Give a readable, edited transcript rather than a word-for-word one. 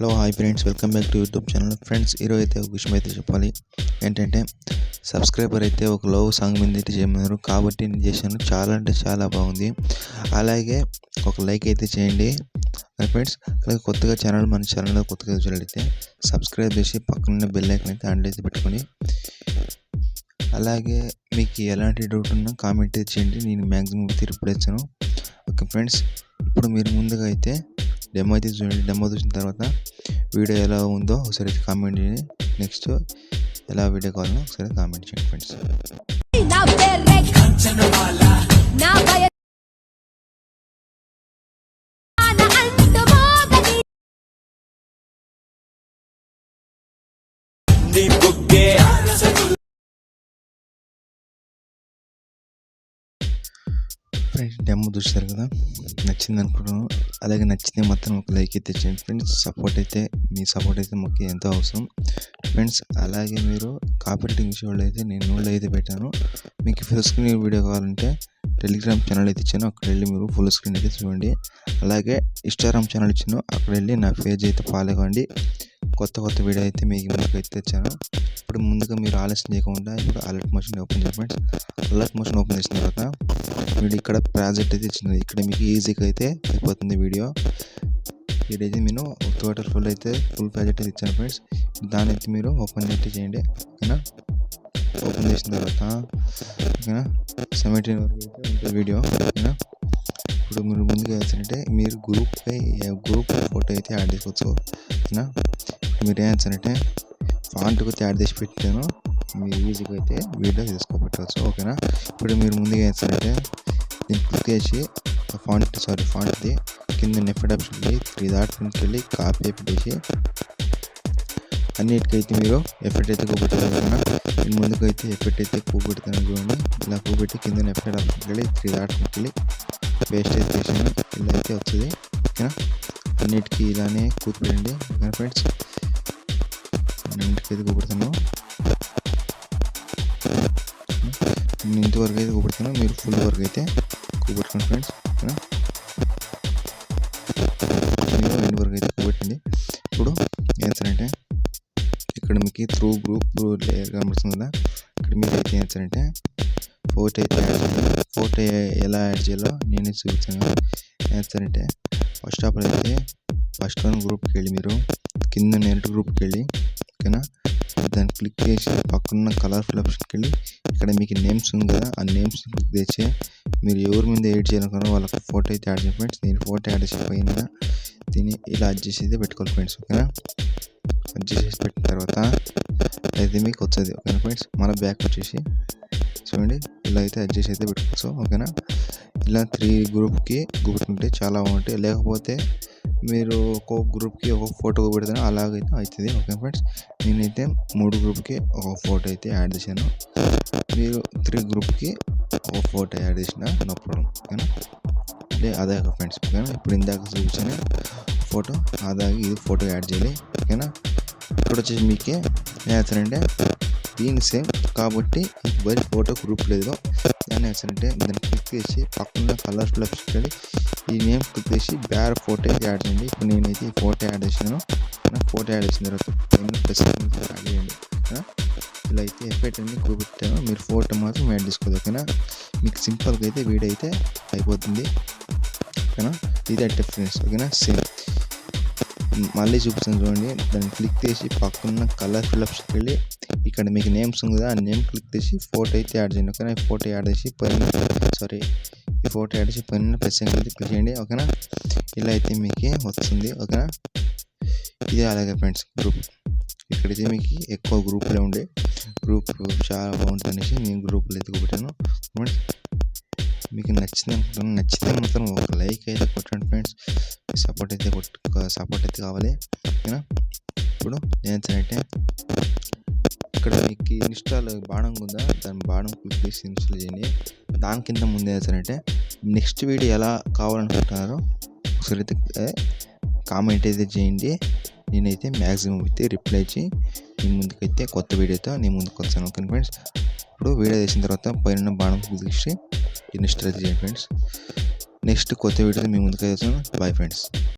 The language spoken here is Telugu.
Hello hi friends, welcome back to YouTube channel. Friends, ఈరోజు అయితే ఒక విషయం అయితే చెప్పాలి. ఏంటంటే సబ్స్క్రైబర్ అయితే ఒక లవ్ సాంగ్ మీద అయితే చేయమన్నారు కాబట్టి నేను చేశాను. చాలా అంటే చాలా బాగుంది. అలాగే ఒక లైక్ అయితే చేయండి ఫ్రెండ్స్. అలాగే కొత్తగా మన ఛానల్లో కొత్తగా చూడైతే సబ్స్క్రైబ్ చేసి పక్కన బెల్ ఐకాన్ అయితే ఆన్ అయితే పెట్టుకొని, అలాగే మీకు ఎలాంటి డౌట్ ఉన్నా కామెంట్ అయితే చేయండి. నేను మ్యాక్సిమం అయితే రిప్లై ఇస్తాను. ఓకే ఫ్రెండ్స్, ఇప్పుడు మీరు ముందుగా అయితే డెమో అయితే చూడండి. డెమో చూసిన తర్వాత వీడియో ఎలా ఉందో ఒకసారి అయితే కామెంట్ చేయండి. నెక్స్ట్ ఎలా వీడియో కావాలో ఒకసారి కామెంట్ చేయండి ఫ్రెండ్స్. ఫ్రెండ్స్, డెమో చూస్తారు కదా, నచ్చింది అనుకుంటున్నాను. అలాగే నచ్చితే మాత్రం ఒక లైక్ అయితే చేయండి ఫ్రెండ్స్. మీ సపోర్ట్ అయితే మాకు ఎంతో అవసరం ఫ్రెండ్స్. అలాగే మీరు కాపీరైటింగ్ విషయంలో అయితే నేను నోళ్ళు అయితే పెట్టాను. మీకు ఫుల్ స్క్రీన్ వీడియో కావాలంటే టెలిగ్రామ్ ఛానల్ అయితే ఇచ్చాను, అక్కడ వెళ్ళి మీరు ఫుల్ స్క్రీన్ అయితే చూడండి. అలాగే ఇన్స్టాగ్రామ్ ఛానల్ ఇచ్చాను, అక్కడ వెళ్ళి నా పేజ్ అయితే ఫాలో కావండి. కొత్త వీడియో అయితే మీకు అయితే తెచ్చాను. ఇప్పుడు ముందుగా మీరు ఆలస్యం చేయకుండా ఇప్పుడు అలర్ట్ మోషన్ ఓపెన్ చేయండి ఫ్రెండ్స్. అలర్ట్ మోషన్ ఓపెన్ చేసిన తర్వాత వీడియో ఇక్కడ ప్రాజెక్ట్ అయితే ఇచ్చినది. ఇక్కడ మీకు ఈజీగా అయితే అయిపోతుంది వీడియో. ఇదైతే నేను టోటల్ ఫుల్ ప్రాజెక్ట్ అయితే ఇచ్చాను ఫ్రెండ్స్. దాని అయితే మీరు ఓపెన్ అయితే చేయండి. ఓకేనా? ఓపెన్ చేసిన తర్వాత ఓకేనా 17 వరకు అయితే ఉంటుంది వీడియో. ఓకేనా? ఇప్పుడు మీరు ముందుగా వేసారంటే మీరు గ్రూప్ ఫోటో అయితే యాడ్ చేసుకోవచ్చు. ఓకేనా? మీరు ఏం చేస్తారంటే ఫాంట్కి అయితే యాడ్ చేసి పెట్టాను, మీరు ఈజీగా అయితే వీడియో తీసుకోబెట్టవచ్చు. ఓకేనా? ఇప్పుడు మీరు ముందుగా ఏం చేస్తారంటే దీన్ని క్లిక్ చేసి ఫాంట్ది కింద నెఫెడ్ ఆప్షన్కి 3 డాట్స్ వెళ్ళి కాపీ పెట్టేసి అన్నిటికైతే మీరు ఎఫెక్ట్ అయితే కూపెట్టారు. నేను ముందుకైతే ఎఫెక్ట్ అయితే కూపెడతాను చూడండి. ఇలా కూపెట్టి కింద నెఫెడ్ ఆప్షన్కి వెళ్ళి 3 డాట్స్ వెళ్ళి పేస్ట్ అయితే చేసాను. ఇలా అయితే వస్తుంది. ఓకేనా? అన్నిటికీ ఇలానే కూపెట్టండి. ఓకేనా ఫ్రెండ్స్? అన్నింటికి అయితే కూపెడతాను. నేను ఇంతవరకు అయితే కూపెడతాను, మీరు ఫుల్ వరకు అయితే కూపెట్టుకోండి ఫ్రెండ్స్. ఓకేనా? మీరు ఎండ్ వరకు అయితే కూపెట్టండి. ఇప్పుడు ఏం చేస్తారంటే ఇక్కడ మీకు త్రూ గ్రూప్ లేయర్ కనబడుతుంది కదా, ఇక్కడ మీరు అయితే ఏం చేస్తారంటే ఫోటో అయితే యాడ్ చేయాలి. ఫోటో ఎలా యాడ్ చేయాలో నేనే చూపించాను. ఏం చేస్తారంటే ఫస్ట్ ఆఫ్ ఆల్ అయితే ఫస్ట్ వన్ గ్రూప్కి వెళ్ళి మీరు కింద నెట్ గ్రూప్కి వెళ్ళి, ఓకేనా, దాన్ని క్లిక్ చేసి పక్కన కలర్ఫుల్ ఆప్షన్కి వెళ్ళి ఇక్కడ మీకు నేమ్స్ ఉంది కదా, ఆ నేమ్స్ క్లిక్ చేసి మీరు ఎవరి మీద ఎడిట్ చేయాలనుకున్నారో వాళ్ళకి ఫోటో అయితే యాడ్ చేయండి ఫ్రెండ్స్. నేను ఫోటో యాడ్ చేసి పైన దీన్ని ఇలా అడ్జస్ట్ అయితే పెట్టుకోవాలి ఫ్రెండ్స్. ఓకేనా? అడ్జస్ట్ చేసి పెట్టిన తర్వాత అయితే మీకు వచ్చేది. ఓకేనా ఫ్రెండ్స్? మన బ్యాక్ వచ్చేసి చూడండి, ఇలా అయితే అడ్జస్ట్ అయితే పెట్టుకోవచ్చు. ఓకేనా? ఇలా 3 గ్రూప్కి కూపెట్టుకుంటే చాలా బాగుంటాయి. లేకపోతే మీరు ఒక్కొక్క గ్రూప్కి ఒక ఫోటో పెడితే అలాగైతే అవుతుంది. Okay friends? నేనైతే 3 గ్రూప్కి ఒక ఫోటో అయితే యాడ్ చేశాను. మీరు 3 గ్రూప్కి ఒక ఫోటో యాడ్ చేసిన నో ప్రాబ్లం. ఓకేనా? అదే ఫ్రెండ్స్. ఓకేనా? ఇప్పుడు ఇందాక చూపించాను ఫోటో, ఇది ఫోటో యాడ్ చేయాలి. ఓకేనా? ఇప్పుడు వచ్చేసి మీకే ఏం చేస్తారంటే దీని సేమ్ కాబట్టి బయట ఫోటో గ్రూప్ లేదు, దాన్ని వేస్తారంటే దాన్ని క్లిక్ చేసి పక్కన కలర్ఫుల్ ఆప్షన్ ఈ నేమ్ క్లిక్ చేసి బ్యార్ ఫోటో అయితే యాడ్ చేయండి. ఇప్పుడు నేనైతే ఈ ఫోటో యాడ్ చేసినాను. ఫోటో యాడ్ చేసిన తర్వాత ప్లస్ యాడ్ చేయండి. ఇలా అయితే ఎఫెక్ట్ అన్ని కూపెట్టాను. మీరు ఫోటో మాత్రం యాడ్ చేసుకోవాలి. ఓకేనా? మీకు సింపుల్గా అయితే వీడియో అయితే అయిపోతుంది. ఓకేనా? ఇదే డిఫరెన్స్. ఓకేనా? సేమ్ మళ్ళీ చూపిస్తాను చూడండి. దాన్ని క్లిక్ చేసి పక్కన కలర్ఫుల్ ఆప్షన్కి వెళ్ళి ఇక్కడ మీకు నేమ్స్ ఉంది కదా, ఆ నేమ్ క్లిక్ చేసి ఫోటో అయితే యాడ్ చేయండి. ఓకేనా? ఈ ఫోటో యాడ్ చేసి పైన ప్లస్ అయితే క్లిక్ చేయండి. ఓకేనా? ఇలా అయితే మీకు వస్తుంది. ఓకేనా? ఇదే అలాగే ఫ్రెండ్స్ గ్రూప్. ఇక్కడైతే మీకు ఎక్కువ గ్రూప్లో ఉండే గ్రూప్ చాలా బాగుంటుంది అనేసి నేను గ్రూప్లో అయితే కూపెట్టాను. మీకు నచ్చింది అనుకుంటున్నాను. నచ్చితే మాత్రం ఒక లైక్ అయితే కొట్టండి ఫ్రెండ్స్. సపోర్ట్ అయితే కావాలి. ఓకేనా? ఇప్పుడు ఏంటంటే ఇక్కడ మీకు ఇన్స్టాల్ బాణం ఉందా, దాని బాణం క్లిక్ చేసి ఇన్స్టాల్ చేయండి. దాని కింద ముందు ఏంటంటే నెక్స్ట్ వీడియో ఎలా కావాలనుకుంటున్నారో ఒకసారి అయితే కామెంట్ అయితే చేయండి. నేనైతే మ్యాక్సిమం అయితే రిప్లై ఇచ్చి మీ ముందుకైతే కొత్త వీడియోతో నేను ముందుకు వస్తాను. Okay friends? ఇప్పుడు వీడియో చేసిన తర్వాత పైన బాణం క్లిక్ చేసి ఇన్స్టాల్ చేయండి ఫ్రెండ్స్. నెక్స్ట్ కొత్త వీడియోతో మీ ముందుకు వస్తాను. Bye friends.